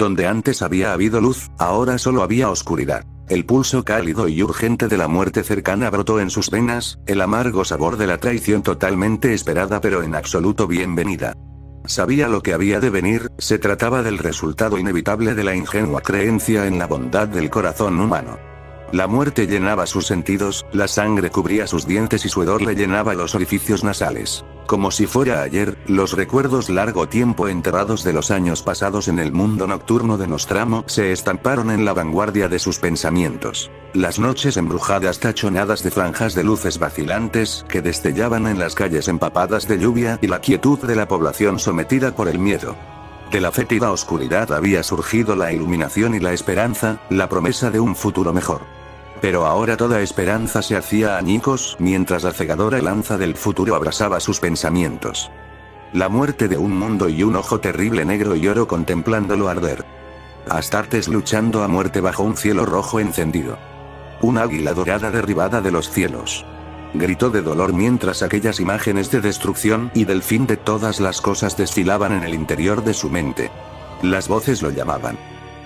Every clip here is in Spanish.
Donde antes había habido luz, ahora solo había oscuridad. El pulso cálido y urgente de la muerte cercana brotó en sus venas, el amargo sabor de la traición totalmente esperada pero en absoluto bienvenida. Sabía lo que había de venir, se trataba del resultado inevitable de la ingenua creencia en la bondad del corazón humano. La muerte llenaba sus sentidos, la sangre cubría sus dientes y su hedor le llenaba los orificios nasales. Como si fuera ayer, los recuerdos largo tiempo enterrados de los años pasados en el mundo nocturno de Nostramo se estamparon en la vanguardia de sus pensamientos. Las noches embrujadas tachonadas de franjas de luces vacilantes que destellaban en las calles empapadas de lluvia y la quietud de la población sometida por el miedo. De la fétida oscuridad había surgido la iluminación y la esperanza, la promesa de un futuro mejor. Pero ahora toda esperanza se hacía añicos mientras la cegadora lanza del futuro abrasaba sus pensamientos. La muerte de un mundo y un ojo terrible negro y oro contemplándolo arder. Astartes luchando a muerte bajo un cielo rojo encendido. Un águila dorada derribada de los cielos. Gritó de dolor mientras aquellas imágenes de destrucción y del fin de todas las cosas desfilaban en el interior de su mente. Las voces lo llamaban.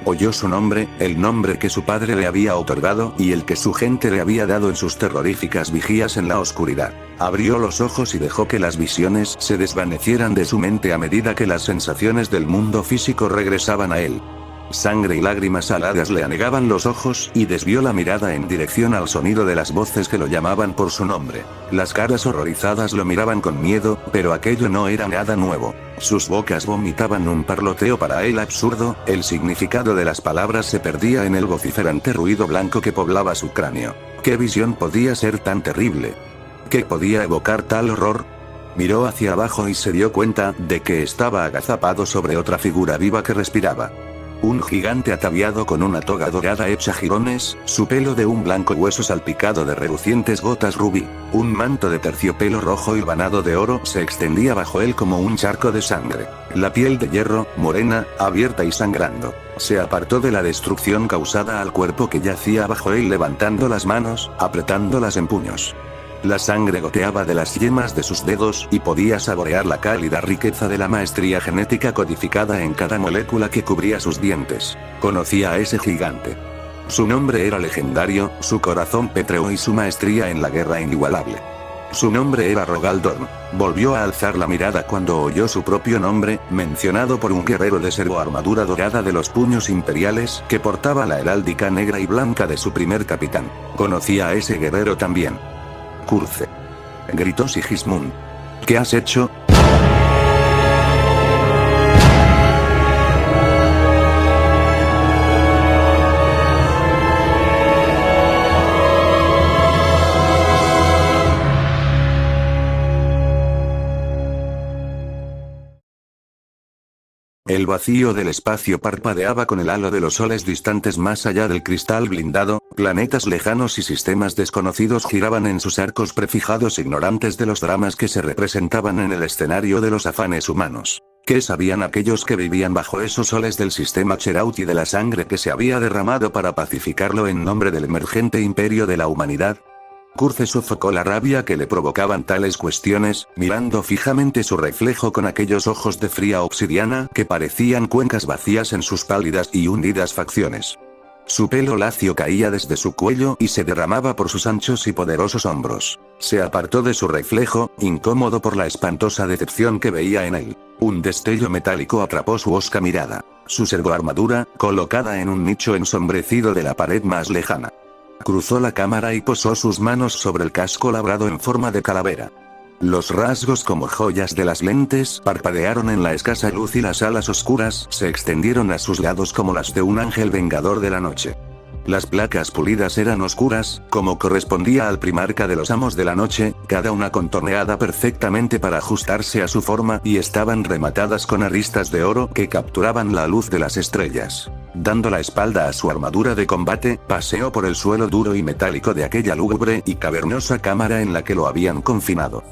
Oyó su nombre, el nombre que su padre le había otorgado y el que su gente le había dado en sus terroríficas vigías en la oscuridad. Abrió los ojos y dejó que las visiones se desvanecieran de su mente a medida que las sensaciones del mundo físico regresaban a él. Sangre y lágrimas aladas le anegaban los ojos y desvió la mirada en dirección al sonido de las voces que lo llamaban por su nombre. Las caras horrorizadas lo miraban con miedo, pero aquello no era nada nuevo. Sus bocas vomitaban un parloteo para él absurdo, el significado de las palabras se perdía en el vociferante ruido blanco que poblaba su cráneo. ¿Qué visión podía ser tan terrible? ¿Qué podía evocar tal horror? Miró hacia abajo y se dio cuenta de que estaba agazapado sobre otra figura viva que respiraba. Un gigante ataviado con una toga dorada hecha jirones, su pelo de un blanco hueso salpicado de relucientes gotas rubí, un manto de terciopelo rojo hilvanado de oro se extendía bajo él como un charco de sangre. La piel de hierro, morena, abierta y sangrando, se apartó de la destrucción causada al cuerpo que yacía bajo él levantando las manos, apretándolas en puños. La sangre goteaba de las yemas de sus dedos y podía saborear la cálida riqueza de la maestría genética codificada en cada molécula que cubría sus dientes. Conocía a ese gigante. Su nombre era legendario, su corazón pétreo y su maestría en la guerra inigualable. Su nombre era Rogaldorn. Volvió a alzar la mirada cuando oyó su propio nombre, mencionado por un guerrero de servoarmadura dorada de los puños imperiales que portaba la heráldica negra y blanca de su primer capitán. Conocía a ese guerrero también. Curce. Gritó Sigismund. ¿Qué has hecho? El vacío del espacio parpadeaba con el halo de los soles distantes más allá del cristal blindado, planetas lejanos y sistemas desconocidos giraban en sus arcos prefijados ignorantes de los dramas que se representaban en el escenario de los afanes humanos. ¿Qué sabían aquellos que vivían bajo esos soles del sistema Cherauti de la sangre que se había derramado para pacificarlo en nombre del emergente imperio de la humanidad? Curce sofocó la rabia que le provocaban tales cuestiones, mirando fijamente su reflejo con aquellos ojos de fría obsidiana que parecían cuencas vacías en sus pálidas y hundidas facciones. Su pelo lacio caía desde su cuello y se derramaba por sus anchos y poderosos hombros. Se apartó de su reflejo, incómodo por la espantosa decepción que veía en él. Un destello metálico atrapó su hosca mirada. Su servoarmadura, colocada en un nicho ensombrecido de la pared más lejana. Cruzó la cámara y posó sus manos sobre el casco labrado en forma de calavera. Los rasgos como joyas de las lentes parpadearon en la escasa luz y las alas oscuras se extendieron a sus lados como las de un ángel vengador de la noche. Las placas pulidas eran oscuras, como correspondía al primarca de los amos de la noche, cada una contorneada perfectamente para ajustarse a su forma y estaban rematadas con aristas de oro que capturaban la luz de las estrellas. Dando la espalda a su armadura de combate, paseó por el suelo duro y metálico de aquella lúgubre y cavernosa cámara en la que lo habían confinado.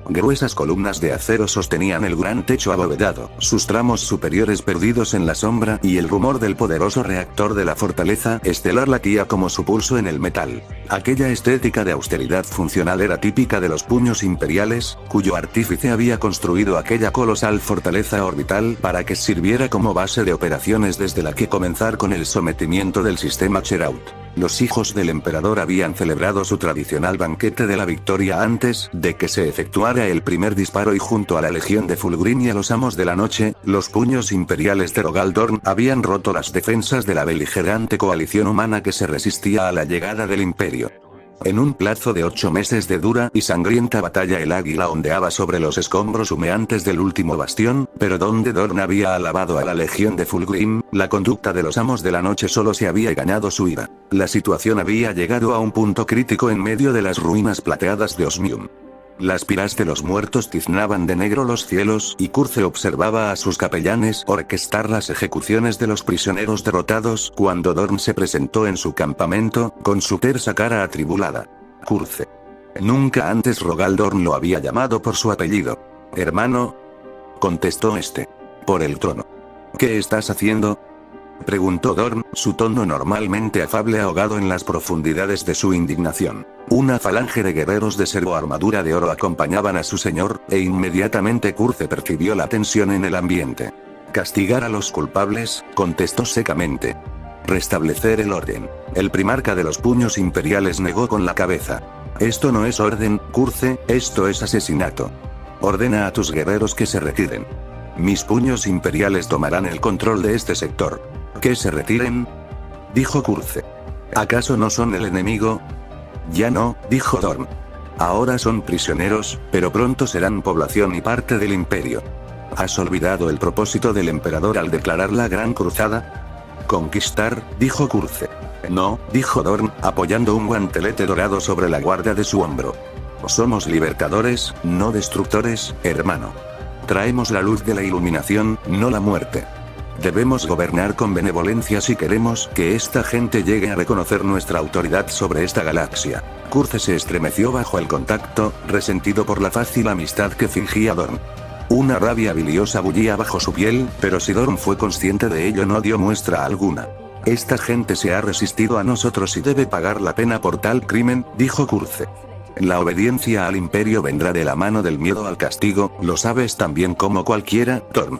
Gruesas columnas de acero sostenían el gran techo abovedado, sus tramos superiores perdidos en la sombra y el rumor del poderoso reactor de la fortaleza estelar latía como su pulso en el metal. Aquella estética de austeridad funcional era típica de los puños imperiales, cuyo artífice había construido aquella colosal fortaleza orbital para que sirviera como base de operaciones desde la que comenzar con el sometimiento del sistema Cheraut. Los hijos del emperador habían celebrado su tradicional banquete de la victoria antes de que se efectuara el primer disparo y junto a la legión de Fulgrim y a los amos de la noche, los puños imperiales de Rogal Dorn habían roto las defensas de la beligerante coalición humana que se resistía a la llegada del imperio. En un plazo de 8 meses de dura y sangrienta batalla el águila ondeaba sobre los escombros humeantes del último bastión, pero donde Dorn había alabado a la legión de Fulgrim, la conducta de los amos de la noche solo se había ganado su ira. La situación había llegado a un punto crítico en medio de las ruinas plateadas de Osmium. Las piras de los muertos tiznaban de negro los cielos y Curze observaba a sus capellanes orquestar las ejecuciones de los prisioneros derrotados cuando Dorn se presentó en su campamento, con su tersa cara atribulada. Curze. Nunca antes Rogal Dorn lo había llamado por su apellido. Hermano, contestó este. Por el trono. ¿Qué estás haciendo? Preguntó Dorn, su tono normalmente afable ahogado en las profundidades de su indignación. Una falange de guerreros de servoarmadura de oro acompañaban a su señor, e inmediatamente Curze percibió la tensión en el ambiente. Castigar a los culpables, contestó secamente. Restablecer el orden. El primarca de los puños imperiales negó con la cabeza. Esto no es orden, Curze, esto es asesinato. Ordena a tus guerreros que se retiren. Mis puños imperiales tomarán el control de este sector. ¿Que se retiren? Dijo Curze. ¿Acaso no son el enemigo? Ya no, dijo Dorn. Ahora son prisioneros, pero pronto serán población y parte del imperio. ¿Has olvidado el propósito del emperador al declarar la Gran Cruzada? Conquistar, dijo Curze. No, dijo Dorn, apoyando un guantelete dorado sobre la guardia de su hombro. Somos libertadores, no destructores, hermano. Traemos la luz de la iluminación, no la muerte. Debemos gobernar con benevolencia si queremos que esta gente llegue a reconocer nuestra autoridad sobre esta galaxia. Curze se estremeció bajo el contacto, resentido por la fácil amistad que fingía Dorn. Una rabia biliosa bullía bajo su piel, pero si Dorn fue consciente de ello no dio muestra alguna. Esta gente se ha resistido a nosotros y debe pagar la pena por tal crimen, dijo Curze. La obediencia al imperio vendrá de la mano del miedo al castigo, lo sabes tan bien como cualquiera, Dorn.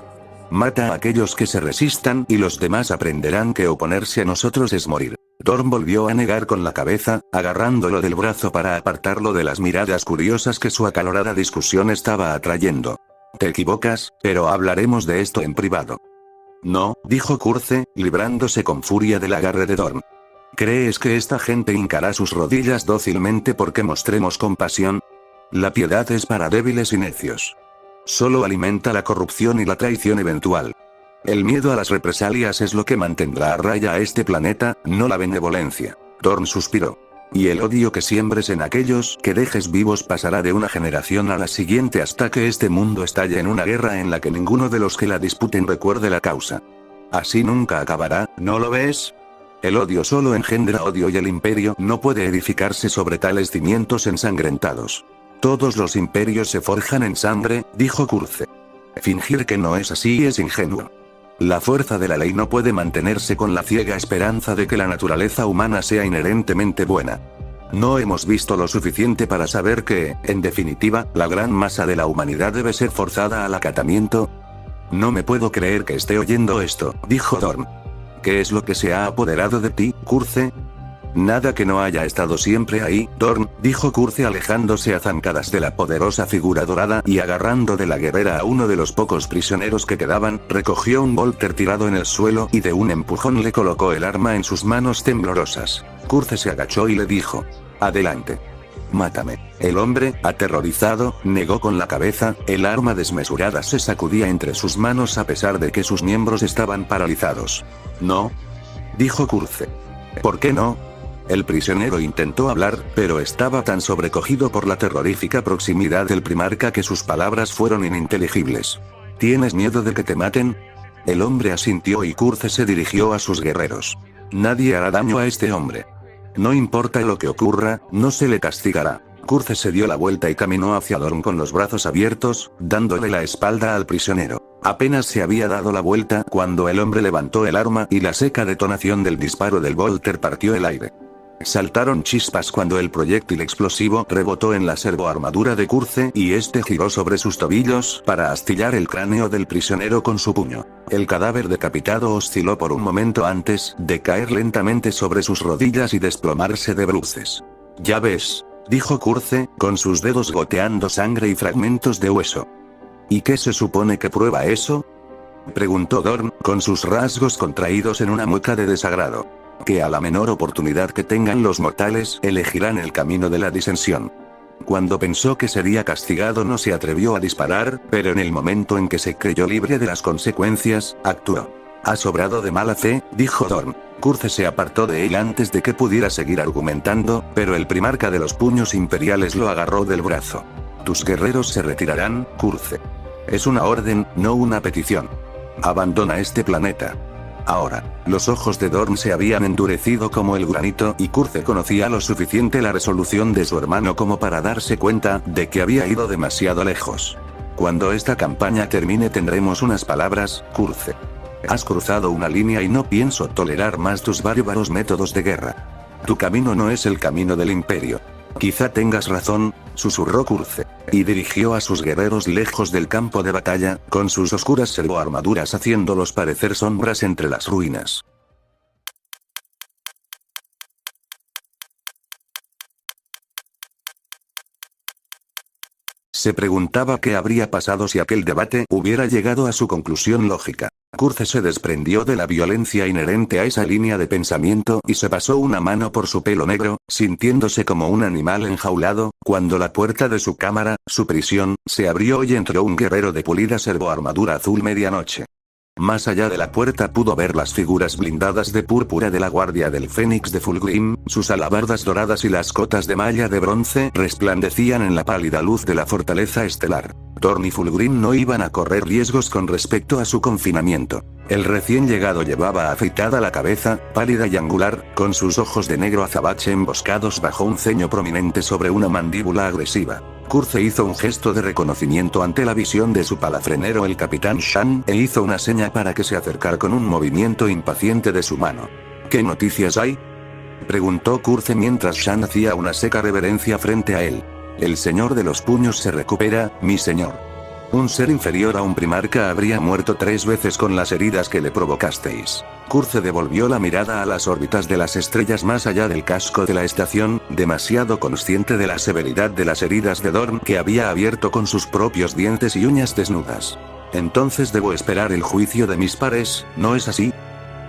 Mata a aquellos que se resistan y los demás aprenderán que oponerse a nosotros es morir. Dorn volvió a negar con la cabeza, agarrándolo del brazo para apartarlo de las miradas curiosas que su acalorada discusión estaba atrayendo. Te equivocas, pero hablaremos de esto en privado. No, dijo Curze, librándose con furia del agarre de Dorn. ¿Crees que esta gente hincará sus rodillas dócilmente porque mostremos compasión? La piedad es para débiles y necios. Solo alimenta la corrupción y la traición eventual. El miedo a las represalias es lo que mantendrá a raya a este planeta, no la benevolencia. Dorn suspiró. Y el odio que siembres en aquellos que dejes vivos pasará de una generación a la siguiente hasta que este mundo estalle en una guerra en la que ninguno de los que la disputen recuerde la causa. Así nunca acabará, ¿no lo ves? El odio solo engendra odio y el imperio no puede edificarse sobre tales cimientos ensangrentados. Todos los imperios se forjan en sangre, dijo Curze. Fingir que no es así es ingenuo. La fuerza de la ley no puede mantenerse con la ciega esperanza de que la naturaleza humana sea inherentemente buena. No hemos visto lo suficiente para saber que, en definitiva, la gran masa de la humanidad debe ser forzada al acatamiento. No me puedo creer que esté oyendo esto, dijo Dorn. ¿Qué es lo que se ha apoderado de ti, Curze? Nada que no haya estado siempre ahí, Dorn, dijo Curze alejándose a zancadas de la poderosa figura dorada y agarrando de la guerrera a uno de los pocos prisioneros que quedaban, recogió un Volter tirado en el suelo y de un empujón le colocó el arma en sus manos temblorosas. Curze se agachó y le dijo: Adelante. Mátame. El hombre, aterrorizado, negó con la cabeza, el arma desmesurada se sacudía entre sus manos a pesar de que sus miembros estaban paralizados. No. Dijo Curze. ¿Por qué no? El prisionero intentó hablar, pero estaba tan sobrecogido por la terrorífica proximidad del primarca que sus palabras fueron ininteligibles. ¿Tienes miedo de que te maten? El hombre asintió y Curze se dirigió a sus guerreros. Nadie hará daño a este hombre. No importa lo que ocurra, no se le castigará. Curze se dio la vuelta y caminó hacia Dorn con los brazos abiertos, dándole la espalda al prisionero. Apenas se había dado la vuelta cuando el hombre levantó el arma y la seca detonación del disparo del Volter partió el aire. Saltaron chispas cuando el proyectil explosivo rebotó en la servoarmadura de Curze y este giró sobre sus tobillos para astillar el cráneo del prisionero con su puño. El cadáver decapitado osciló por un momento antes de caer lentamente sobre sus rodillas y desplomarse de bruces. «Ya ves», dijo Curze, con sus dedos goteando sangre y fragmentos de hueso. «¿Y qué se supone que prueba eso?», preguntó Dorn, con sus rasgos contraídos en una mueca de desagrado. «Que a la menor oportunidad que tengan los mortales elegirán el camino de la disensión». Cuando pensó que sería castigado no se atrevió a disparar, pero en el momento en que se creyó libre de las consecuencias, actuó. «Ha sobrado de mala fe», dijo Dorn. Curze se apartó de él antes de que pudiera seguir argumentando, pero el primarca de los puños imperiales lo agarró del brazo. «Tus guerreros se retirarán, Curze. Es una orden, no una petición. Abandona este planeta. Ahora». Los ojos de Dorn se habían endurecido como el granito y Curze conocía lo suficiente la resolución de su hermano como para darse cuenta de que había ido demasiado lejos. «Cuando esta campaña termine tendremos unas palabras, Curze. Has cruzado una línea y no pienso tolerar más tus bárbaros métodos de guerra. Tu camino no es el camino del imperio». «Quizá tengas razón», susurró Curze, y dirigió a sus guerreros lejos del campo de batalla, con sus oscuras servoarmaduras haciéndolos parecer sombras entre las ruinas. Se preguntaba qué habría pasado si aquel debate hubiera llegado a su conclusión lógica. Curze se desprendió de la violencia inherente a esa línea de pensamiento y se pasó una mano por su pelo negro, sintiéndose como un animal enjaulado, cuando la puerta de su cámara, su prisión, se abrió y entró un guerrero de pulida servoarmadura azul medianoche. Más allá de la puerta pudo ver las figuras blindadas de púrpura de la guardia del Fénix de Fulgrim, sus alabardas doradas y las cotas de malla de bronce resplandecían en la pálida luz de la fortaleza estelar. Dorn y Fulgrim no iban a correr riesgos con respecto a su confinamiento. El recién llegado llevaba afeitada la cabeza, pálida y angular, con sus ojos de negro azabache emboscados bajo un ceño prominente sobre una mandíbula agresiva. Curze hizo un gesto de reconocimiento ante la visión de su palafrenero el capitán Shan, e hizo una seña para que se acercara con un movimiento impaciente de su mano. «¿Qué noticias hay?», preguntó Curze mientras Shan hacía una seca reverencia frente a él. «El señor de los puños se recupera, mi señor. Un ser inferior a un primarca habría muerto 3 veces con las heridas que le provocasteis». Curze devolvió la mirada a las órbitas de las estrellas más allá del casco de la estación, demasiado consciente de la severidad de las heridas de Dorn que había abierto con sus propios dientes y uñas desnudas. «Entonces debo esperar el juicio de mis pares, ¿no es así?».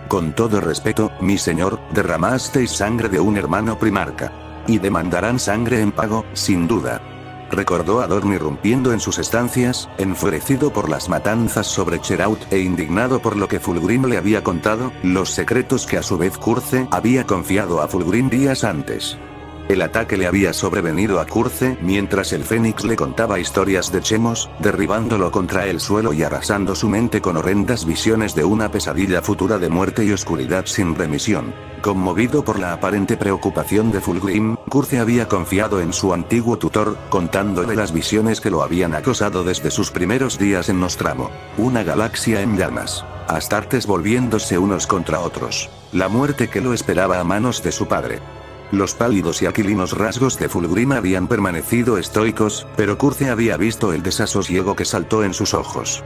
«Con todo respeto, mi señor, derramasteis sangre de un hermano primarca. Y demandarán sangre en pago, sin duda», recordó a Dorn irrumpiendo en sus estancias, enfurecido por las matanzas sobre Cheraut e indignado por lo que Fulgrim le había contado, los secretos que a su vez Curze había confiado a Fulgrim días antes. El ataque le había sobrevenido a Curze mientras el Fénix le contaba historias de Chemos, derribándolo contra el suelo y arrasando su mente con horrendas visiones de una pesadilla futura de muerte y oscuridad sin remisión. Conmovido por la aparente preocupación de Fulgrim, Curze había confiado en su antiguo tutor, contándole las visiones que lo habían acosado desde sus primeros días en Nostramo. Una galaxia en llamas. Astartes volviéndose unos contra otros. La muerte que lo esperaba a manos de su padre. Los pálidos y aquilinos rasgos de Fulgrim habían permanecido estoicos, pero Curze había visto el desasosiego que saltó en sus ojos.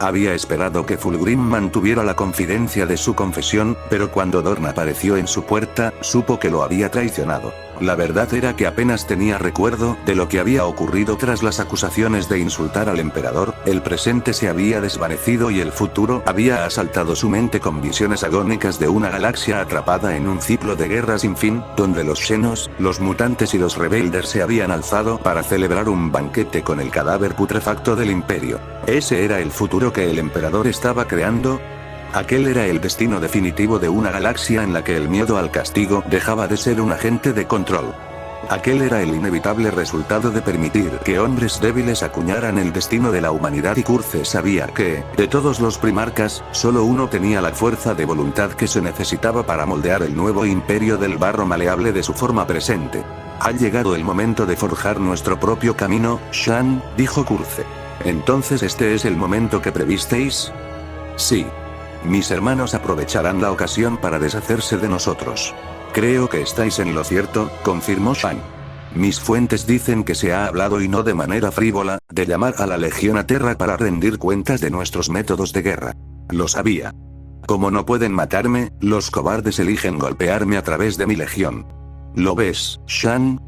Había esperado que Fulgrim mantuviera la confidencia de su confesión, pero cuando Dorn apareció en su puerta, supo que lo había traicionado. La verdad era que apenas tenía recuerdo de lo que había ocurrido tras las acusaciones de insultar al emperador, el presente se había desvanecido y el futuro había asaltado su mente con visiones agónicas de una galaxia atrapada en un ciclo de guerra sin fin, donde los Xenos, los mutantes y los rebeldes se habían alzado para celebrar un banquete con el cadáver putrefacto del imperio. ¿Ese era el futuro que el emperador estaba creando? Aquel era el destino definitivo de una galaxia en la que el miedo al castigo dejaba de ser un agente de control. Aquel era el inevitable resultado de permitir que hombres débiles acuñaran el destino de la humanidad y Curze sabía que, de todos los primarcas, solo uno tenía la fuerza de voluntad que se necesitaba para moldear el nuevo imperio del barro maleable de su forma presente. «Ha llegado el momento de forjar nuestro propio camino, Shan», dijo Curze. «¿Entonces este es el momento que previsteis?» «Sí. Mis hermanos aprovecharán la ocasión para deshacerse de nosotros. Creo que estáis en lo cierto, confirmó Shang. Mis fuentes dicen que se ha hablado y no de manera frívola, de llamar a la Legión a Terra para rendir cuentas de nuestros métodos de guerra. Lo sabía. Como no pueden matarme, los cobardes eligen golpearme a través de mi legión. ¿Lo ves, Shang?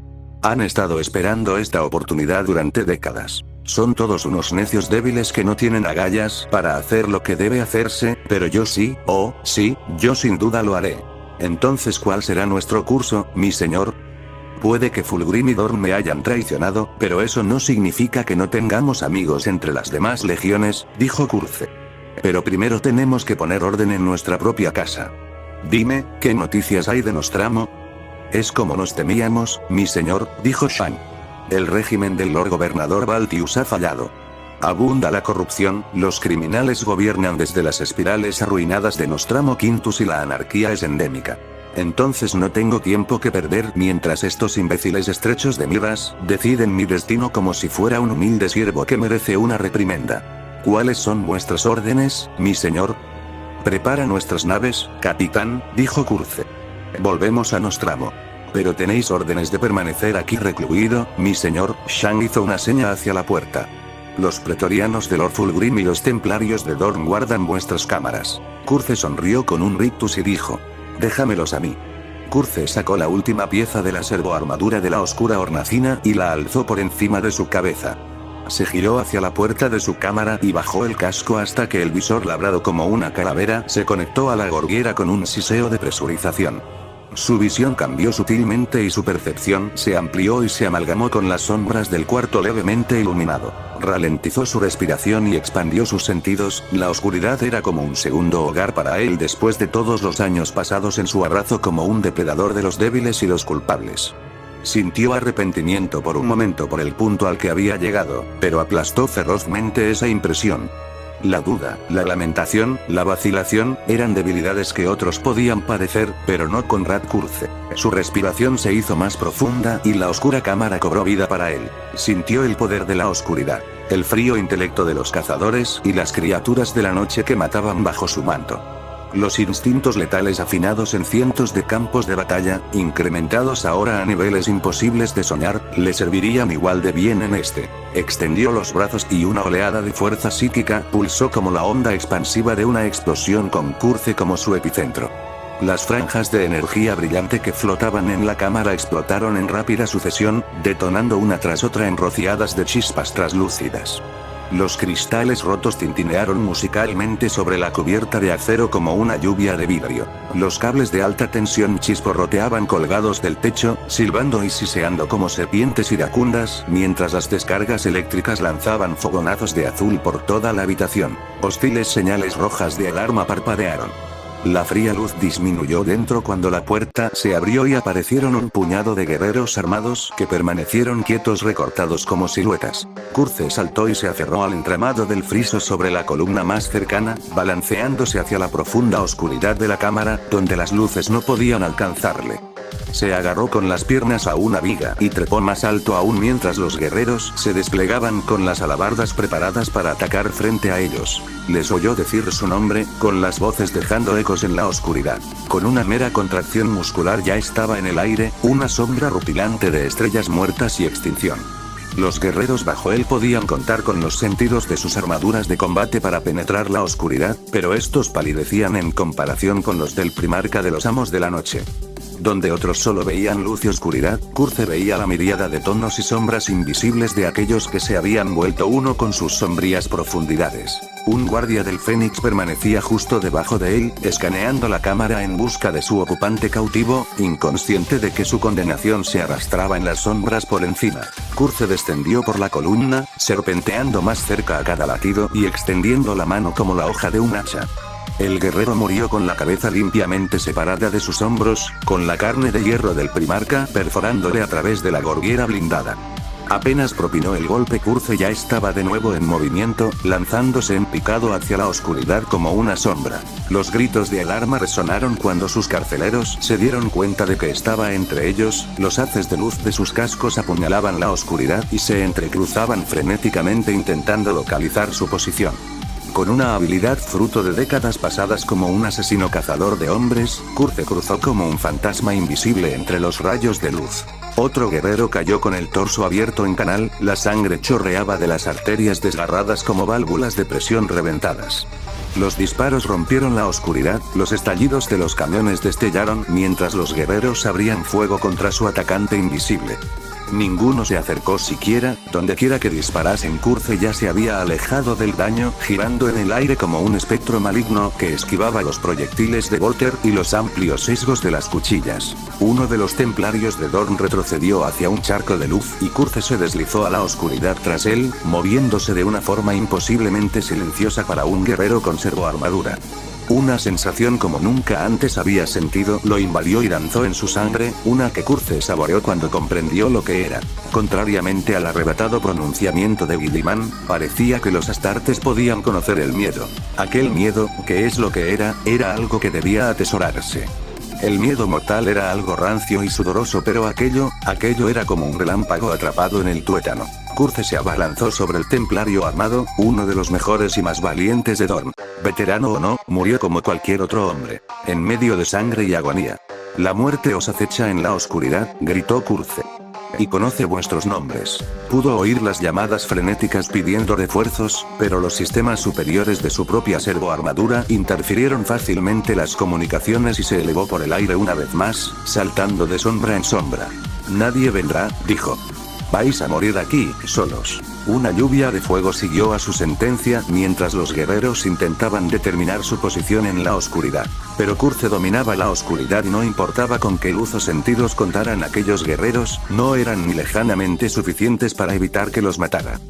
Han estado esperando esta oportunidad durante décadas. Son todos unos necios débiles que no tienen agallas para hacer lo que debe hacerse, pero yo sí, oh, sí, yo sin duda lo haré. Entonces, ¿cuál será nuestro curso, mi señor? Puede que Fulgrim y Dorn me hayan traicionado, pero eso no significa que no tengamos amigos entre las demás legiones, dijo Curze. Pero primero tenemos que poner orden en nuestra propia casa. Dime, ¿qué noticias hay de Nostramo? Es como nos temíamos, mi señor, dijo Shang. El régimen del Lord Gobernador Baltius ha fallado. Abunda la corrupción, los criminales gobiernan desde las espirales arruinadas de Nostramo Quintus y la anarquía es endémica. Entonces no tengo tiempo que perder mientras estos imbéciles estrechos de miras deciden mi destino como si fuera un humilde siervo que merece una reprimenda. ¿Cuáles son vuestras órdenes, mi señor? Prepara nuestras naves, capitán, dijo Curze. Volvemos a Nostramo. Pero tenéis órdenes de permanecer aquí recluido, mi señor. Shang hizo una seña hacia la puerta. Los pretorianos de Lord Fulgrim y los templarios de Dorn guardan vuestras cámaras. Curze sonrió con un rictus y dijo: déjamelos a mí. Curze sacó la última pieza de la servoarmadura de la oscura hornacina y la alzó por encima de su cabeza. Se giró hacia la puerta de su cámara y bajó el casco hasta que el visor labrado como una calavera se conectó a la gorguera con un siseo de presurización. Su visión cambió sutilmente y su percepción se amplió y se amalgamó con las sombras del cuarto levemente iluminado. Ralentizó su respiración y expandió sus sentidos, la oscuridad era como un segundo hogar para él después de todos los años pasados en su abrazo como un depredador de los débiles y los culpables. Sintió arrepentimiento por un momento por el punto al que había llegado, pero aplastó ferozmente esa impresión. La duda, la lamentación, la vacilación, eran debilidades que otros podían padecer, pero no Conrad Curze. Su respiración se hizo más profunda y la oscura cámara cobró vida para él. Sintió el poder de la oscuridad, el frío intelecto de los cazadores y las criaturas de la noche que mataban bajo su manto. Los instintos letales afinados en cientos de campos de batalla, incrementados ahora a niveles imposibles de soñar, le servirían igual de bien en este. Extendió los brazos y una oleada de fuerza psíquica pulsó como la onda expansiva de una explosión con Curze como su epicentro. Las franjas de energía brillante que flotaban en la cámara explotaron en rápida sucesión, detonando una tras otra en rociadas de chispas traslúcidas. Los cristales rotos tintinearon musicalmente sobre la cubierta de acero como una lluvia de vidrio. Los cables de alta tensión chisporroteaban colgados del techo, silbando y siseando como serpientes iracundas, mientras las descargas eléctricas lanzaban fogonazos de azul por toda la habitación. Hostiles señales rojas de alarma parpadearon. La fría luz disminuyó dentro cuando la puerta se abrió y aparecieron un puñado de guerreros armados que permanecieron quietos recortados como siluetas. Curze saltó y se aferró al entramado del friso sobre la columna más cercana, balanceándose hacia la profunda oscuridad de la cámara, donde las luces no podían alcanzarle. Se agarró con las piernas a una viga y trepó más alto aún mientras los guerreros se desplegaban con las alabardas preparadas para atacar frente a ellos. Les oyó decir su nombre, con las voces dejando ecos en la oscuridad. Con una mera contracción muscular ya estaba en el aire, una sombra rutilante de estrellas muertas y extinción. Los guerreros bajo él podían contar con los sentidos de sus armaduras de combate para penetrar la oscuridad, pero estos palidecían en comparación con los del primarca de los amos de la noche. Donde otros solo veían luz y oscuridad, Curze veía la miríada de tonos y sombras invisibles de aquellos que se habían vuelto uno con sus sombrías profundidades. Un guardia del Fénix permanecía justo debajo de él, escaneando la cámara en busca de su ocupante cautivo, inconsciente de que su condenación se arrastraba en las sombras por encima. Curze descendió por la columna, serpenteando más cerca a cada latido y extendiendo la mano como la hoja de un hacha. El guerrero murió con la cabeza limpiamente separada de sus hombros, con la carne de hierro del primarca perforándole a través de la gorguera blindada. Apenas propinó el golpe, Curze ya estaba de nuevo en movimiento, lanzándose en picado hacia la oscuridad como una sombra. Los gritos de alarma resonaron cuando sus carceleros se dieron cuenta de que estaba entre ellos, los haces de luz de sus cascos apuñalaban la oscuridad y se entrecruzaban frenéticamente intentando localizar su posición. Con una habilidad fruto de décadas pasadas como un asesino cazador de hombres, Curze cruzó como un fantasma invisible entre los rayos de luz. Otro guerrero cayó con el torso abierto en canal, la sangre chorreaba de las arterias desgarradas como válvulas de presión reventadas. Los disparos rompieron la oscuridad, los estallidos de los camiones destellaron mientras los guerreros abrían fuego contra su atacante invisible. Ninguno se acercó siquiera, dondequiera que disparasen Curze ya se había alejado del daño, girando en el aire como un espectro maligno que esquivaba los proyectiles de Volter y los amplios sesgos de las cuchillas. Uno de los templarios de Dorn retrocedió hacia un charco de luz y Curze se deslizó a la oscuridad tras él, moviéndose de una forma imposiblemente silenciosa para un guerrero con servoarmadura. Una sensación como nunca antes había sentido lo invadió y danzó en su sangre, una que Curze saboreó cuando comprendió lo que era. Contrariamente al arrebatado pronunciamiento de Guilliman, parecía que los astartes podían conocer el miedo. Aquel miedo, que es lo que era algo que debía atesorarse. El miedo mortal era algo rancio y sudoroso, pero aquello era como un relámpago atrapado en el tuétano. Curze se abalanzó sobre el templario armado, uno de los mejores y más valientes de Dorn. Veterano o no, murió como cualquier otro hombre, en medio de sangre y agonía. La muerte os acecha en la oscuridad, gritó Curze. Y conoce vuestros nombres. Pudo oír las llamadas frenéticas pidiendo refuerzos, pero los sistemas superiores de su propia servoarmadura interfirieron fácilmente las comunicaciones y se elevó por el aire una vez más, saltando de sombra en sombra. Nadie vendrá, dijo. Vais a morir aquí, solos. Una lluvia de fuego siguió a su sentencia mientras los guerreros intentaban determinar su posición en la oscuridad. Pero Curze dominaba la oscuridad y no importaba con qué luz o sentidos contaran aquellos guerreros, no eran ni lejanamente suficientes para evitar que los matara.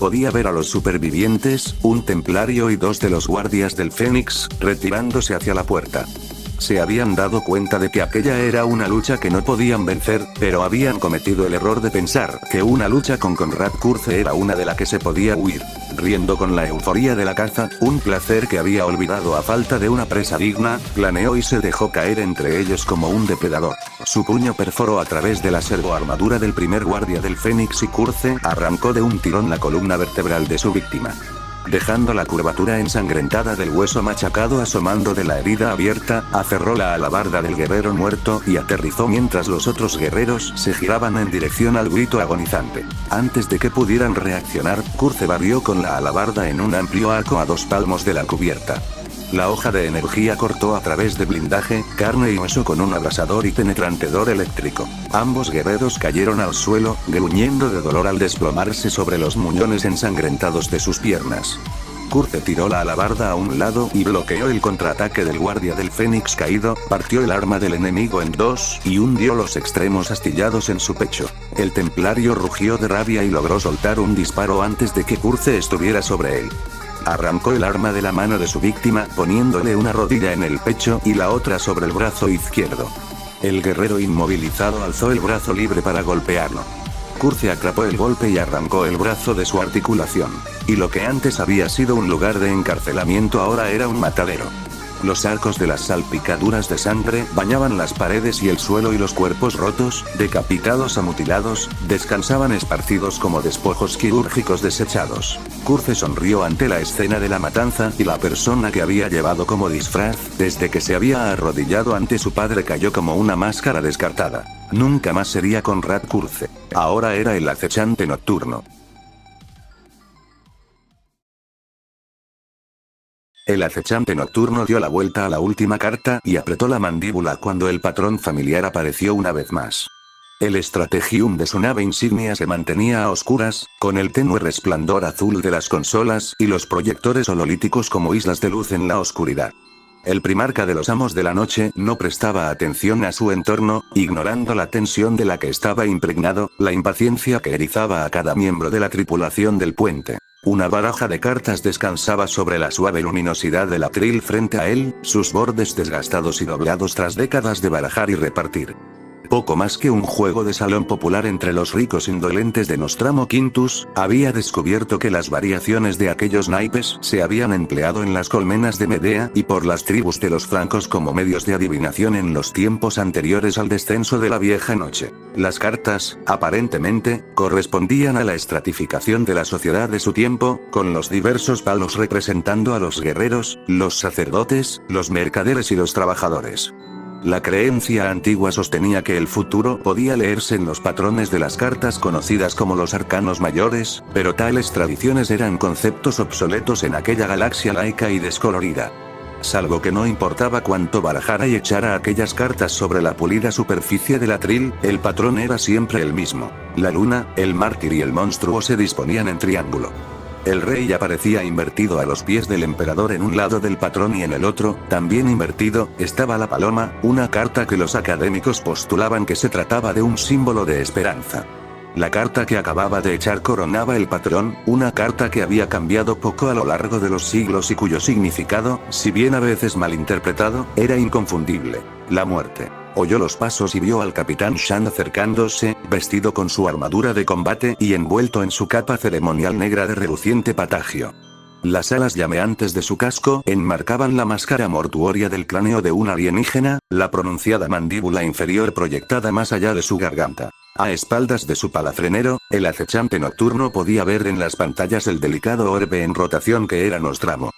Podía ver a los supervivientes, un templario y dos de los guardias del Fénix, retirándose hacia la puerta. Se habían dado cuenta de que aquella era una lucha que no podían vencer, pero habían cometido el error de pensar que una lucha con Conrad Curze era una de la que se podía huir. Riendo con la euforia de la caza, un placer que había olvidado a falta de una presa digna, planeó y se dejó caer entre ellos como un depredador. Su puño perforó a través de la servoarmadura del primer guardia del Fénix y Curze arrancó de un tirón la columna vertebral de su víctima, dejando la curvatura ensangrentada del hueso machacado asomando de la herida abierta, aferró la alabarda del guerrero muerto y aterrizó mientras los otros guerreros se giraban en dirección al grito agonizante. Antes de que pudieran reaccionar, Curze barrió con la alabarda en un amplio arco a 2 palmos de la cubierta. La hoja de energía cortó a través de blindaje, carne y hueso con un abrasador y penetrante dor eléctrico. Ambos guerreros cayeron al suelo, gruñendo de dolor al desplomarse sobre los muñones ensangrentados de sus piernas. Curze tiró la alabarda a un lado y bloqueó el contraataque del guardia del Fénix caído, partió el arma del enemigo en 2 y hundió los extremos astillados en su pecho. El templario rugió de rabia y logró soltar un disparo antes de que Curze estuviera sobre él. Arrancó el arma de la mano de su víctima, poniéndole una rodilla en el pecho y la otra sobre el brazo izquierdo. El guerrero inmovilizado alzó el brazo libre para golpearlo. Curze atrapó el golpe y arrancó el brazo de su articulación. Y lo que antes había sido un lugar de encarcelamiento ahora era un matadero. Los arcos de las salpicaduras de sangre bañaban las paredes y el suelo y los cuerpos rotos, decapitados o mutilados, descansaban esparcidos como despojos quirúrgicos desechados. Curze sonrió ante la escena de la matanza y la persona que había llevado como disfraz, desde que se había arrodillado ante su padre cayó como una máscara descartada. Nunca más sería Conrad Curze. Ahora era el acechante nocturno. El acechante nocturno dio la vuelta a la última carta y apretó la mandíbula cuando el patrón familiar apareció una vez más. El estrategium de su nave insignia se mantenía a oscuras, con el tenue resplandor azul de las consolas y los proyectores hololíticos como islas de luz en la oscuridad. El primarca de los amos de la noche no prestaba atención a su entorno, ignorando la tensión de la que estaba impregnado, la impaciencia que erizaba a cada miembro de la tripulación del puente. Una baraja de cartas descansaba sobre la suave luminosidad del atril frente a él, sus bordes desgastados y doblados tras décadas de barajar y repartir. poco más que un juego de salón popular entre los ricos indolentes de Nostramo Quintus, había descubierto que las variaciones de aquellos naipes se habían empleado en las colmenas de Medea y por las tribus de los francos como medios de adivinación en los tiempos anteriores al descenso de la vieja noche. Las cartas, aparentemente, correspondían a la estratificación de la sociedad de su tiempo, con los diversos palos representando a los guerreros, los sacerdotes, los mercaderes y los trabajadores. La creencia antigua sostenía que el futuro podía leerse en los patrones de las cartas conocidas como los arcanos mayores, pero tales tradiciones eran conceptos obsoletos en aquella galaxia laica y descolorida. Salvo que no importaba cuánto barajara y echara aquellas cartas sobre la pulida superficie del atril, el patrón era siempre el mismo. La luna, el mártir y el monstruo se disponían en triángulo. El rey aparecía invertido a los pies del emperador en un lado del patrón y en el otro, también invertido, estaba la paloma, una carta que los académicos postulaban que se trataba de un símbolo de esperanza. La carta que acababa de echar coronaba el patrón, una carta que había cambiado poco a lo largo de los siglos y cuyo significado, si bien a veces malinterpretado, era inconfundible: la muerte. Oyó los pasos y vio al capitán Shan acercándose, vestido con su armadura de combate y envuelto en su capa ceremonial negra de reluciente patagio. Las alas llameantes de su casco enmarcaban la máscara mortuoria del cráneo de un alienígena, la pronunciada mandíbula inferior proyectada más allá de su garganta. A espaldas de su palafrenero, el acechante nocturno podía ver en las pantallas el delicado orbe en rotación que era Nostramo.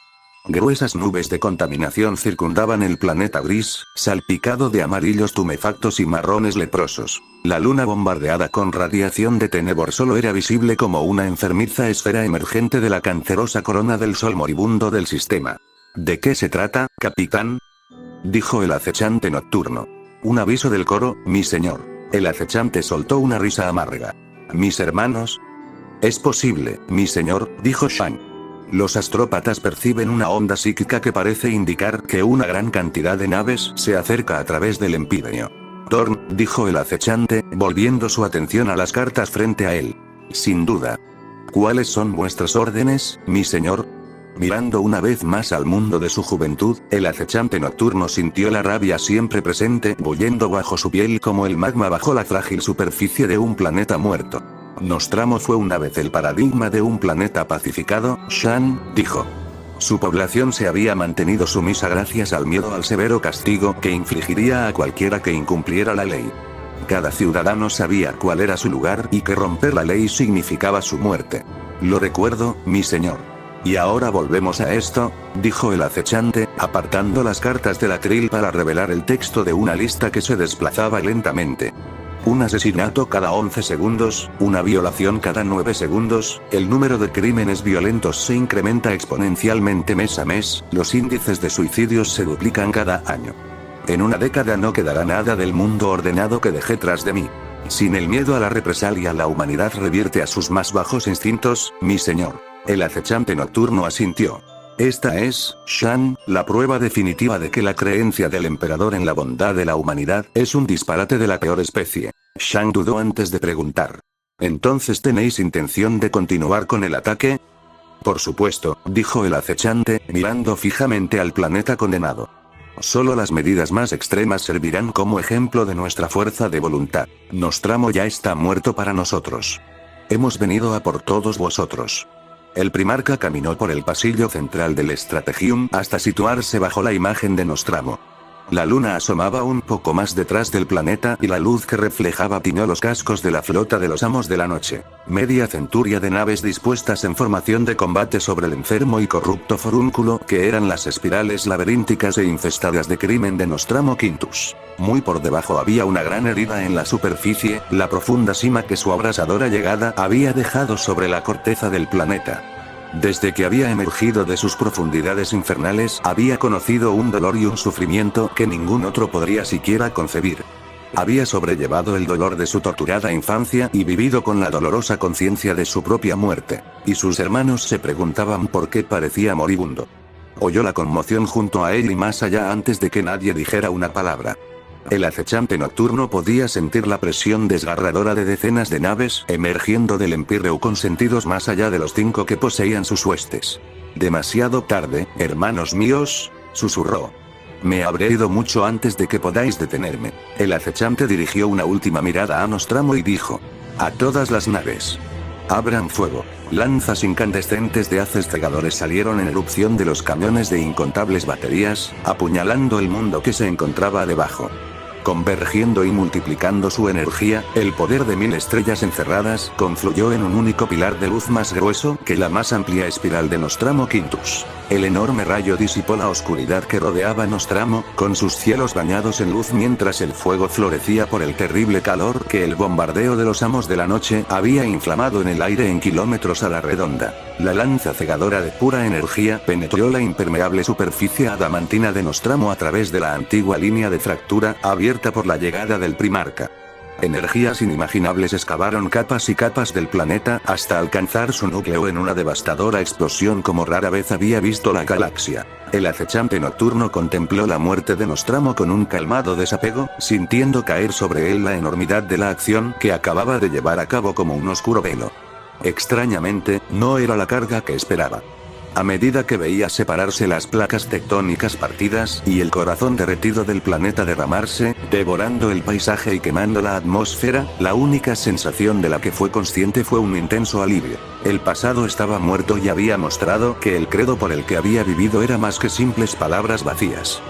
Gruesas nubes de contaminación circundaban el planeta gris, salpicado de amarillos tumefactos y marrones leprosos. La luna bombardeada con radiación de Tenebor solo era visible como una enfermiza esfera emergente de la cancerosa corona del sol moribundo del sistema. ¿De qué se trata, capitán?, dijo el acechante nocturno. Un aviso del coro, mi señor. El acechante soltó una risa amarga. ¿Mis hermanos? Es posible, mi señor, dijo Shang. Los astrópatas perciben una onda psíquica que parece indicar que una gran cantidad de naves se acerca a través del empídeo. Thorn, dijo el acechante, volviendo su atención a las cartas frente a él. Sin duda. ¿Cuáles son vuestras órdenes, mi señor? Mirando una vez más al mundo de su juventud, el acechante nocturno sintió la rabia siempre presente bullendo bajo su piel como el magma bajo la frágil superficie de un planeta muerto. Nostramo fue una vez el paradigma de un planeta pacificado, Shan, dijo. Su población se había mantenido sumisa gracias al miedo al severo castigo que infligiría a cualquiera que incumpliera la ley. Cada ciudadano sabía cuál era su lugar y que romper la ley significaba su muerte. Lo recuerdo, mi señor. Y ahora volvemos a esto, dijo el acechante, apartando las cartas del atril para revelar el texto de una lista que se desplazaba lentamente. Un asesinato cada 11 segundos, una violación cada 9 segundos, el número de crímenes violentos se incrementa exponencialmente mes a mes, los índices de suicidios se duplican cada año. En una década no quedará nada del mundo ordenado que dejé tras de mí. Sin el miedo a la represalia, la humanidad revierte a sus más bajos instintos, mi señor. El acechante nocturno asintió. Esta es, Shan, la prueba definitiva de que la creencia del emperador en la bondad de la humanidad es un disparate de la peor especie. Shan dudó antes de preguntar. ¿Entonces tenéis intención de continuar con el ataque? Por supuesto, dijo el acechante, mirando fijamente al planeta condenado. Solo las medidas más extremas servirán como ejemplo de nuestra fuerza de voluntad. Nostramo ya está muerto para nosotros. Hemos venido a por todos vosotros. El primarca caminó por el pasillo central del Strategium hasta situarse bajo la imagen de Nostramo. La luna asomaba un poco más detrás del planeta y la luz que reflejaba tiñó los cascos de la flota de los amos de la noche. Media centuria de naves dispuestas en formación de combate sobre el enfermo y corrupto forúnculo que eran las espirales laberínticas e infestadas de crimen de Nostramo Quintus. Muy por debajo había una gran herida en la superficie, la profunda sima que su abrasadora llegada había dejado sobre la corteza del planeta. Desde que había emergido de sus profundidades infernales, había conocido un dolor y un sufrimiento que ningún otro podría siquiera concebir. Había sobrellevado el dolor de su torturada infancia y vivido con la dolorosa conciencia de su propia muerte. Y sus hermanos se preguntaban por qué parecía moribundo. Oyó la conmoción junto a él y más allá antes de que nadie dijera una palabra. El acechante nocturno podía sentir la presión desgarradora de decenas de naves emergiendo del Empíreo con sentidos más allá de los 5 que poseían sus huestes. Demasiado tarde, hermanos míos, susurró. Me habré ido mucho antes de que podáis detenerme. El acechante dirigió una última mirada a Nostramo y dijo: a todas las naves. Abran fuego. Lanzas incandescentes de haces cegadores salieron en erupción de los camiones de incontables baterías, apuñalando el mundo que se encontraba debajo. Convergiendo y multiplicando su energía, el poder de 1000 estrellas encerradas confluyó en un único pilar de luz más grueso que la más amplia espiral de Nostramo Quintus. El enorme rayo disipó la oscuridad que rodeaba Nostramo, con sus cielos bañados en luz mientras el fuego florecía por el terrible calor que el bombardeo de los amos de la noche había inflamado en el aire en kilómetros a la redonda. La lanza cegadora de pura energía penetró la impermeable superficie adamantina de Nostramo a través de la antigua línea de fractura abierta por la llegada del Primarca. Energías inimaginables excavaron capas y capas del planeta hasta alcanzar su núcleo en una devastadora explosión como rara vez había visto la galaxia. El acechante nocturno contempló la muerte de Nostramo con un calmado desapego, sintiendo caer sobre él la enormidad de la acción que acababa de llevar a cabo como un oscuro velo. Extrañamente, no era la carga que esperaba. A medida que veía separarse las placas tectónicas partidas y el corazón derretido del planeta derramarse, devorando el paisaje y quemando la atmósfera, la única sensación de la que fue consciente fue un intenso alivio. El pasado estaba muerto y había mostrado que el credo por el que había vivido era más que simples palabras vacías.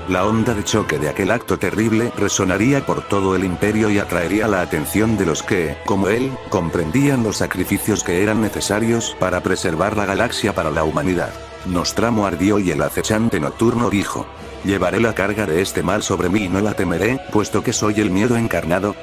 La onda de choque de aquel acto terrible resonaría por todo el imperio y atraería la atención de los que, como él, comprendían los sacrificios que eran necesarios para preservar la galaxia para la humanidad. Nostramo ardió y el acechante nocturno dijo: llevaré la carga de este mal sobre mí y no la temeré, puesto que soy el miedo encarnado.